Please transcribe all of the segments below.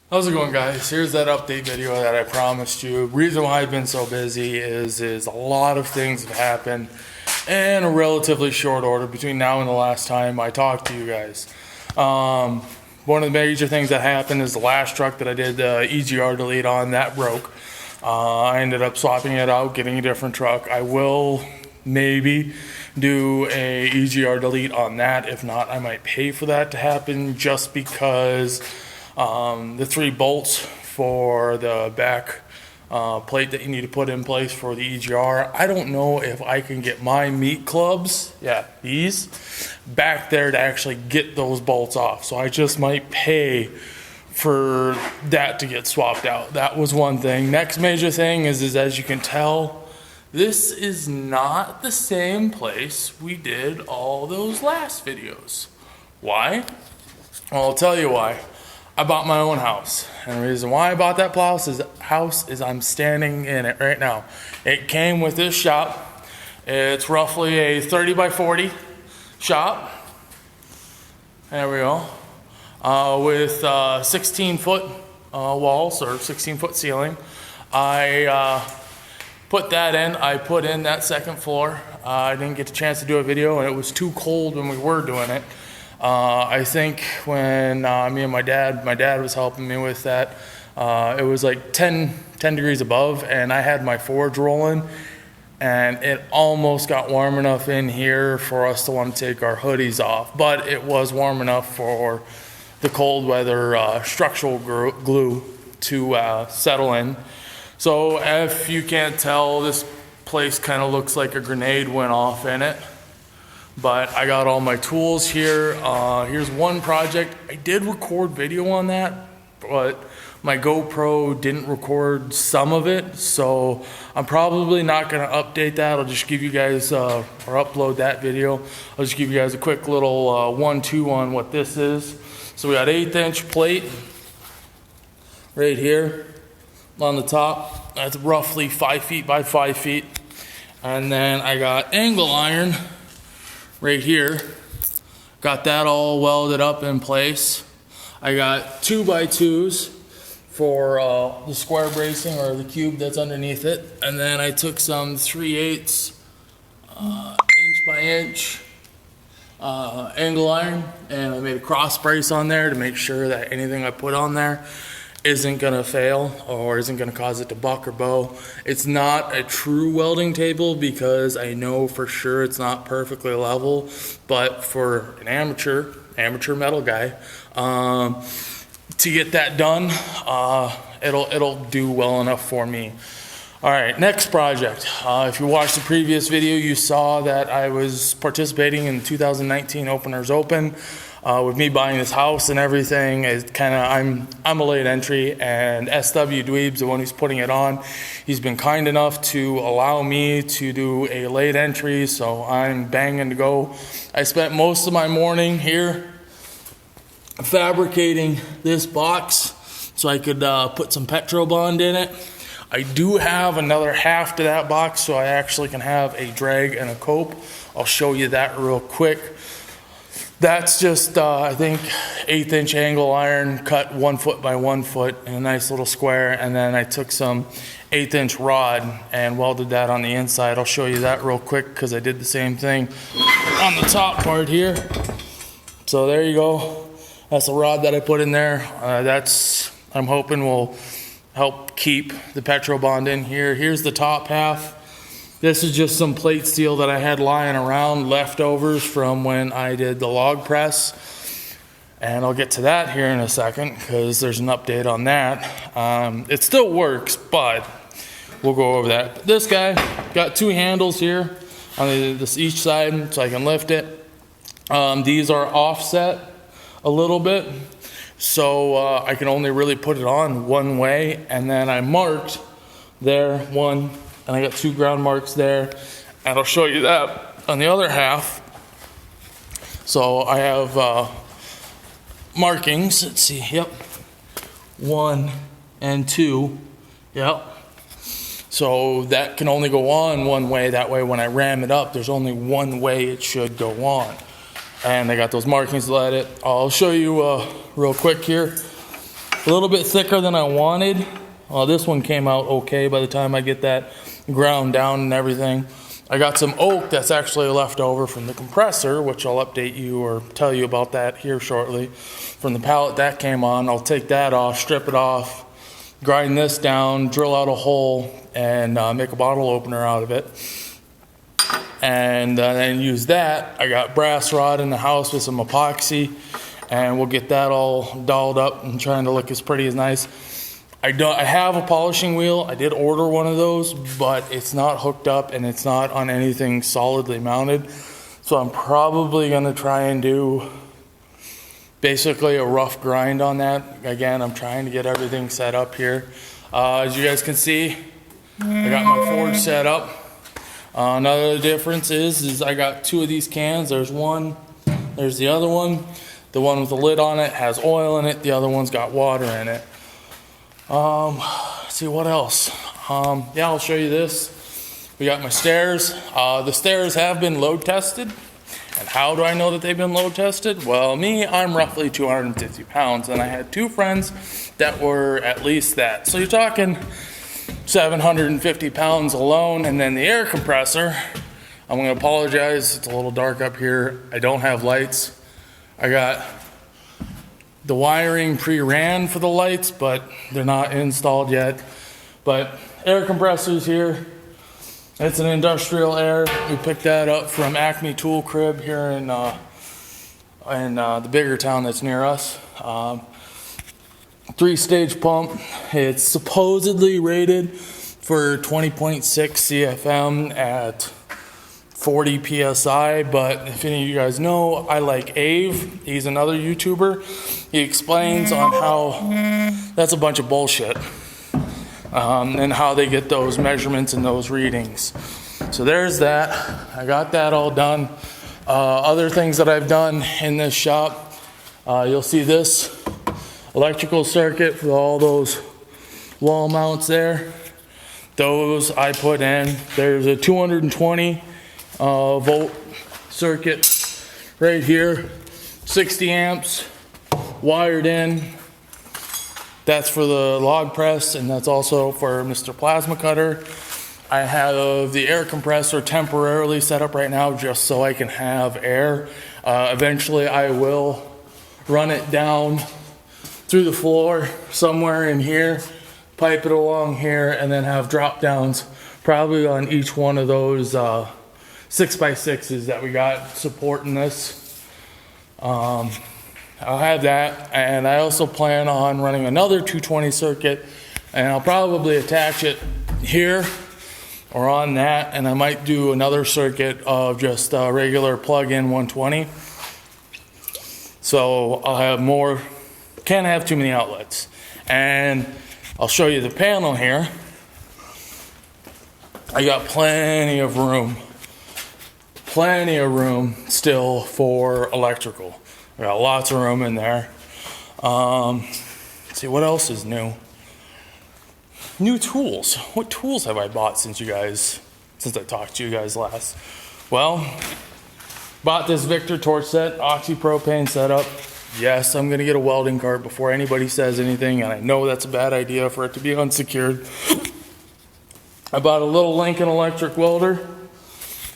How's it going, guys? Here's that update video that I promised you. Reason why I've been so busy is a lot of things have happened in a relatively short order between now and the last time I talked to you guys. One of the major things that happened is the last truck that I did the EGR delete on, that broke. I ended up swapping it out, getting a different truck. I will maybe do a EGR delete on that. If not, I might pay for that to happen just because the 3 bolts for the back plate that you need to put in place for the EGR. I don't know if I can get my meat clubs, these, back there to actually get those bolts off. So I just might pay for that to get swapped out. That was one thing. Next major thing is as you can tell, this is not the same place we did all those last videos. Why? Well, I'll tell you why. I bought my own house, and the reason why I bought that house is I'm standing in it right now. It came with this shop. It's roughly a 30 by 40 shop. There we go. With 16-foot walls or 16-foot ceiling. I put that in. I put in that second floor. I didn't get the chance to do a video, and it was too cold when we were doing it. I think when me and my dad was helping me with that, it was like 10 degrees above, and I had my forge rolling, and it almost got warm enough in here for us to want to take our hoodies off, but it was warm enough for the cold weather structural glue to settle in. So if you can't tell, this place kind of looks like a grenade went off in it. But I got all my tools here. Here's one project. I did record video on that, but my GoPro didn't record some of it, so I'm probably not gonna update that. I'll just give you guys, or upload that video. I'll just give you guys a quick little 1-2 on what this is. So we got 1/8" plate right here on the top. That's roughly 5 feet by 5 feet. And then I got angle iron right here. Got that all welded up in place. I got 2x2s for the square bracing or the cube that's underneath it. And then I took some 3/8 inch by inch angle iron, and I made a cross brace on there to make sure that anything I put on there isn't gonna fail or isn't gonna cause it to buck or bow. It's not a true welding table because I know for sure it's not perfectly level, but for an amateur metal guy, to get that done, it'll do well enough for me. All right, next project. If you watched the previous video, you saw that I was participating in the 2019 Openers Open. With me buying this house and everything, I'm a late entry, and SW Dweeb's the one who's putting it on. He's been kind enough to allow me to do a late entry, so I'm banging to go. I spent most of my morning here fabricating this box so I could put some Petrobond in it. I do have another half to that box, so I actually can have a drag and a cope. I'll show you that real quick. That's just, I think, 1/8" angle iron, cut 1 foot by 1 foot in a nice little square, and then I took some 1/8" rod and welded that on the inside. I'll show you that real quick because I did the same thing on the top part here. So there you go. That's the rod that I put in there. I'm hoping will help keep the Petrobond in here. Here's the top half. This is just some plate steel that I had lying around, leftovers from when I did the log press. And I'll get to that here in a second because there's an update on that. It still works, but we'll go over that. This guy got 2 handles here on each side so I can lift it. These are offset a little bit, so I can only really put it on one way. And then I marked there one, and I got 2 ground marks there, and I'll show you that on the other half. So I have markings, let's see, yep, 1 and 2, yep. So that can only go on one way. That way when I ram it up, there's only one way it should go on. And I got those markings to let it. I'll show you real quick here. A little bit thicker than I wanted. This one came out okay by the time I get that ground down and everything. I got some oak that's actually left over from the compressor, which I'll update you or tell you about that here shortly. From the pallet that came on, I'll take that off, strip it off, grind this down, drill out a hole, and make a bottle opener out of it. And then use that. I got brass rod in the house with some epoxy, and we'll get that all dolled up and trying to look as pretty as nice. I have a polishing wheel. I did order one of those, but it's not hooked up and it's not on anything solidly mounted. So I'm probably going to try and do basically a rough grind on that. Again, I'm trying to get everything set up here. As you guys can see, I got my forge set up. Another difference is I got two of these cans. There's one, there's the other one. The one with the lid on it has oil in it. The other one's got water in it. Let's see what else. Yeah, I'll show you this. We got my stairs. The stairs have been load tested. And how do I know that they've been load tested? Well, I'm roughly 250 pounds, and I had two friends that were at least that. So you're talking 750 pounds alone, and then the air compressor. I'm gonna apologize, it's a little dark up here. I don't have lights. I got the wiring pre-ran for the lights, but they're not installed yet. But air compressors here. It's an industrial air. We picked that up from Acme Tool Crib here in the bigger town that's near us. 3-stage pump. It's supposedly rated for 20.6 CFM at 40 PSI, but if any of you guys know, I like Ave. He's another YouTuber. He explains on how that's a bunch of bullshit, and how they get those measurements and those readings. So there's that. I got that all done. Other things that I've done in this shop, you'll see this electrical circuit for all those wall mounts there. Those I put in. There's a 220 volt circuit right here, 60 amps wired in. That's for the log press, and that's also for Mr. Plasma Cutter. I have the air compressor temporarily set up right now just so I can have air. Eventually I will run it down through the floor somewhere in here, pipe it along here, and then have drop downs probably on each one of those 6x6s that we got supporting this. I'll have that, and I also plan on running another 220 circuit, and I'll probably attach it here or on that, and I might do another circuit of just a regular plug-in 120. So I'll have more, can't have too many outlets. And I'll show you the panel here. I got plenty of room still for electrical. I got lots of room in there. Let's see, what else is new? New tools. What tools have I bought since I talked to you guys last? Well, bought this Victor torch set, oxypropane setup. Yes, I'm gonna get a welding cart before anybody says anything, and I know that's a bad idea for it to be unsecured. I bought a little Lincoln electric welder.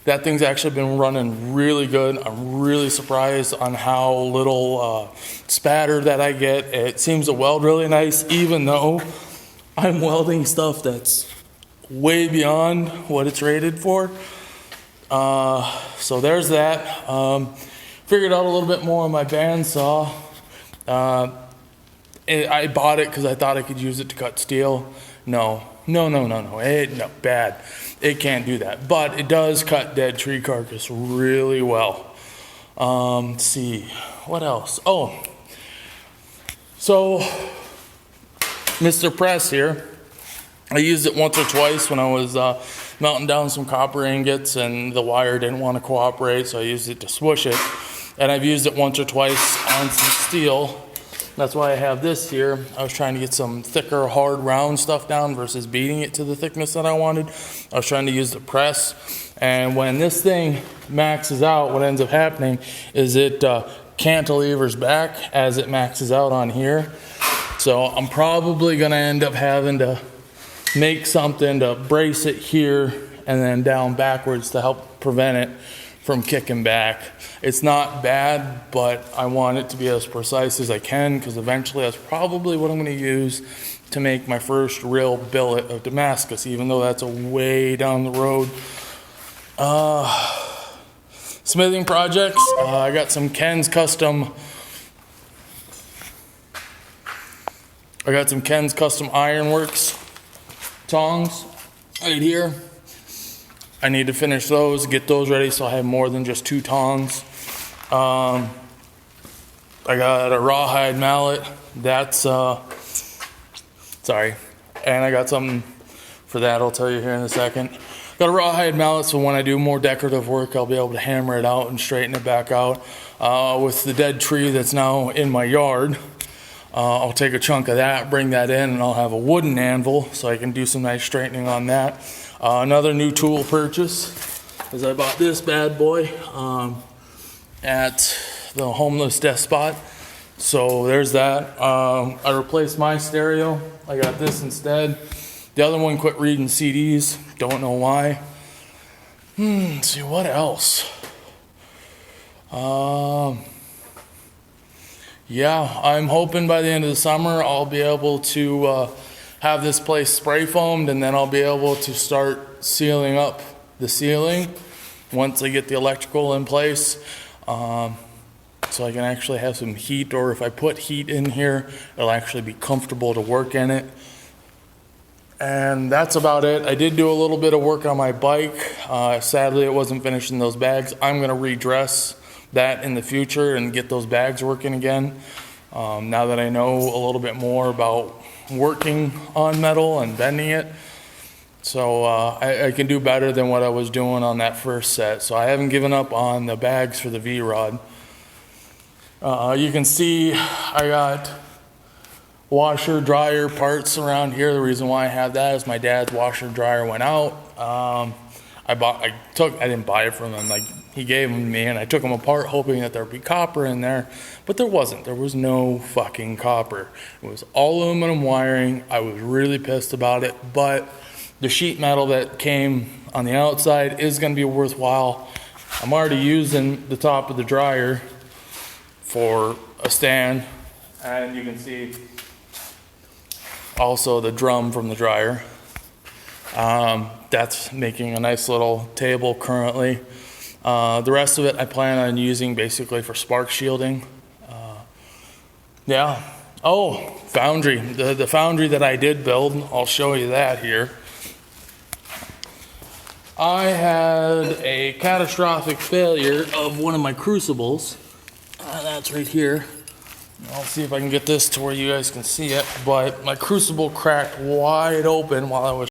That thing's actually been running really good. I'm really surprised on how little spatter that I get. It seems to weld really nice, even though I'm welding stuff that's way beyond what it's rated for. So there's that. Figured out a little bit more on my bandsaw. I bought it because I thought I could use it to cut steel. No, bad. It can't do that, but it does cut dead tree carcass really well. Let's see, what else? Oh, so Mr. Press here, I used it once or twice when I was melting down some copper ingots and the wire didn't want to cooperate, so I used it to swoosh it. And I've used it once or twice on some steel. That's why I have this here. I was trying to get some thicker, hard, round stuff down versus beating it to the thickness that I wanted. I was trying to use the press. And when this thing maxes out, what ends up happening is it cantilevers back as it maxes out on here. So I'm probably gonna end up having to make something to brace it here and then down backwards to help prevent it from kicking back. It's not bad, but I want it to be as precise as I can, because eventually that's probably what I'm gonna use to make my first real billet of Damascus, even though that's a way down the road. Smithing projects, I got some Ken's Custom Ironworks tongs right here. I need to finish those, get those ready so I have more than just 2 tongs. I got a rawhide mallet. That's, sorry. And I got something for that I'll tell you here in a second. Got a rawhide mallet, so when I do more decorative work, I'll be able to hammer it out and straighten it back out. With the dead tree that's now in my yard, I'll take a chunk of that, bring that in, and I'll have a wooden anvil so I can do some nice straightening on that. Another new tool purchase is I bought this bad boy at the Homeless Despot. So there's that. I replaced my stereo. I got this instead. The other one quit reading CDs. Don't know why. Let's see, what else? Yeah, I'm hoping by the end of the summer I'll be able to have this place spray foamed, and then I'll be able to start sealing up the ceiling once I get the electrical in place, so I can actually have some heat, or if I put heat in here, it'll actually be comfortable to work in it. And that's about it. I did do a little bit of work on my bike. Sadly, it wasn't finished in those bags. I'm gonna redress that in the future and get those bags working again. Now that I know a little bit more about working on metal and bending it. So I can do better than what I was doing on that first set. So I haven't given up on the bags for the V-Rod. You can see I got washer dryer parts around here. The reason why I have that is my dad's washer dryer went out. I didn't buy it from him. Like, he gave them to me, and I took them apart hoping that there'd be copper in there, but there wasn't. There was no fucking copper. It was all aluminum wiring. I was really pissed about it, but the sheet metal that came on the outside is going to be worthwhile. I'm already using the top of the dryer for a stand, and you can see also the drum from the dryer. That's making a nice little table currently. The rest of it I plan on using basically for spark shielding. Yeah. Oh, foundry. The foundry that I did build, I'll show you that here. I had a catastrophic failure of one of my crucibles. That's right here. I'll see if I can get this to where you guys can see it, but my crucible cracked wide open while I was